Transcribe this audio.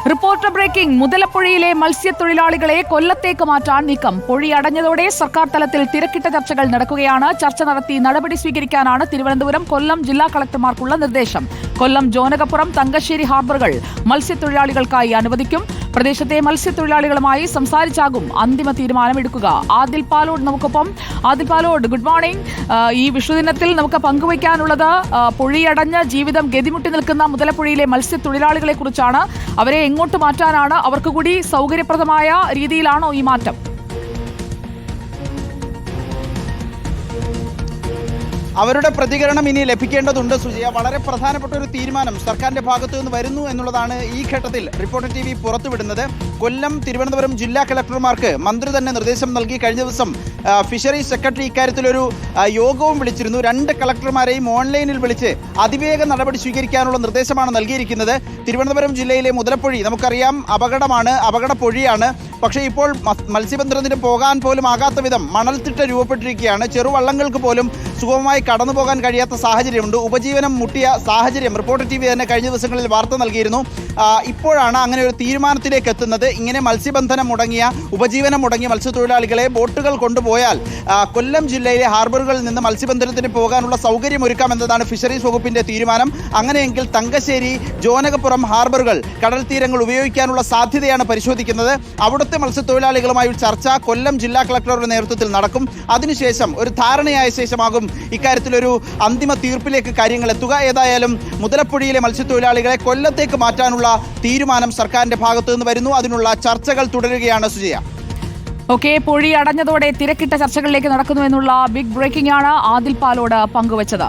Reporter breaking. മുതലപ്പുഴയിലെ മത്സ്യത്തൊഴിലാളികളെ കൊല്ലത്തേക്ക് മാറ്റാൻ നീക്കം. പൊഴി അടഞ്ഞതോടെ സർക്കാർ തലത്തിൽ തിരക്കിട്ട ചർച്ചകൾ നടക്കുകയാണ്. ചർച്ച നടത്തി നടപടി സ്വീകരിക്കാനാണ് തിരുവനന്തപുരം, കൊല്ലം ജില്ലാ കളക്ടർമാർക്കുള്ള നിർദ്ദേശം. കൊല്ലം, ജോനകപ്പുറം, തങ്കശ്ശേരി ഹാർബറുകൾ മത്സ്യത്തൊഴിലാളികൾക്കായി അനുവദിക്കും. പ്രദേശത്തെ മത്സ്യത്തൊഴിലാളികളുമായി സംസാരിച്ചാകും അന്തിമ തീരുമാനമെടുക്കുക. ആദിൽ പാലോട് നമുക്കൊപ്പം. Adil Palode, good morning. ഈ വിഷുദിനത്തിൽ നമുക്ക് പങ്കുവയ്ക്കാനുള്ളത് പൊഴിയടഞ്ഞ് ജീവിതം ഗതിമുട്ടി നിൽക്കുന്ന മുതലപ്പുഴയിലെ മത്സ്യത്തൊഴിലാളികളെ കുറിച്ചാണ്. അവരെ എങ്ങോട്ട് മാറ്റാനാണ്? അവർക്ക് കൂടി സൗകര്യപ്രദമായ രീതിയിലാണോ ഈ മാറ്റം? അവരുടെ പ്രതികരണം ഇനി ലഭിക്കേണ്ടതുണ്ട് സുജയ. വളരെ പ്രധാനപ്പെട്ട ഒരു തീരുമാനം സർക്കാരിന്റെ ഭാഗത്തു നിന്ന് വരുന്നു എന്നുള്ളതാണ് ഈ ഘട്ടത്തിൽ റിപ്പോർട്ടർ TV പുറത്തുവിടുന്നത്. കൊല്ലം, തിരുവനന്തപുരം ജില്ലാ കളക്ടർമാർക്ക് മന്ത്രി തന്നെ നിർദ്ദേശം നൽകി. കഴിഞ്ഞ ദിവസം ഫിഷറീസ് സെക്രട്ടറി ഇക്കാര്യത്തിലൊരു യോഗവും വിളിച്ചിരുന്നു. 2 കളക്ടർമാരെയും ഓൺലൈനിൽ വിളിച്ച് അതിവേഗ നടപടി സ്വീകരിക്കാനുള്ള നിർദ്ദേശമാണ് നൽകിയിരിക്കുന്നത്. തിരുവനന്തപുരം ജില്ലയിലെ മുതലപ്പൊഴി നമുക്കറിയാം അപകടമാണ്, അപകടപ്പൊഴിയാണ്. പക്ഷേ ഇപ്പോൾ മത്സ്യബന്ധനത്തിന് പോകാൻ പോലും ആകാത്ത വിധം മണൽത്തിട്ട രൂപപ്പെട്ടിരിക്കുകയാണ്. ചെറുവള്ളങ്ങൾക്ക് പോലും സുഗമമായി കടന്നു പോകാൻ കഴിയാത്ത സാഹചര്യമുണ്ട്. ഉപജീവനം മുട്ടിയ സാഹചര്യം റിപ്പോർട്ടർ TV തന്നെ കഴിഞ്ഞ ദിവസങ്ങളിൽ വാർത്ത നൽകിയിരുന്നു. ഇപ്പോഴാണ് അങ്ങനെ ഒരു തീരുമാനത്തിലേക്ക് എത്തുന്നത്. ഇങ്ങനെ മത്സ്യബന്ധനം മുടങ്ങിയ, ഉപജീവനം മുടങ്ങിയ മത്സ്യത്തൊഴിലാളികളെ ബോട്ടുകൾ കൊണ്ടുപോയാൽ കൊല്ലം ജില്ലയിലെ ഹാർബറുകളിൽ നിന്ന് മത്സ്യബന്ധനത്തിന് പോകാനുള്ള സൗകര്യം ഒരുക്കാമെന്നതാണ് ഫിഷറീസ് വകുപ്പിന്റെ തീരുമാനം. അങ്ങനെയെങ്കിൽ തങ്കശ്ശേരി, ജോനകപ്പുറം ഹാർബറുകൾ, കടൽ തീരങ്ങൾ ഉപയോഗിക്കാനുള്ള സാധ്യതയാണ് പരിശോധിക്കുന്നത്. അവിടുത്തെ മത്സ്യത്തൊഴിലാളികളുമായി ചർച്ച കൊല്ലം ജില്ലാ കളക്ടറുടെ നേതൃത്വത്തിൽ നടക്കും. അതിനുശേഷം ഒരു ധാരണയായ ശേഷമാകും ഇക്കാര്യത്തിലൊരു അന്തിമ തീർപ്പിലേക്ക് കാര്യങ്ങൾ എത്തുക. ഏതായാലും മുതലപ്പുഴയിലെ മത്സ്യത്തൊഴിലാളികളെ കൊല്ലത്തേക്ക് മാറ്റാനുള്ള തീരുമാനം സർക്കാരിന്റെ ഭാഗത്തു നിന്ന് വരുന്നു. അതിനുള്ള ചർച്ചകൾ തുടരുകയാണ് സുജയ. ഓക്കെ, പൊഴി അടഞ്ഞതോടെ തിരക്കിട്ട ചർച്ചകളിലേക്ക് നടക്കുന്നു എന്നുള്ള ബിഗ് ബ്രേക്കിംഗ് ആണ് ആദിൽ പാലോട് പങ്കുവച്ചത്.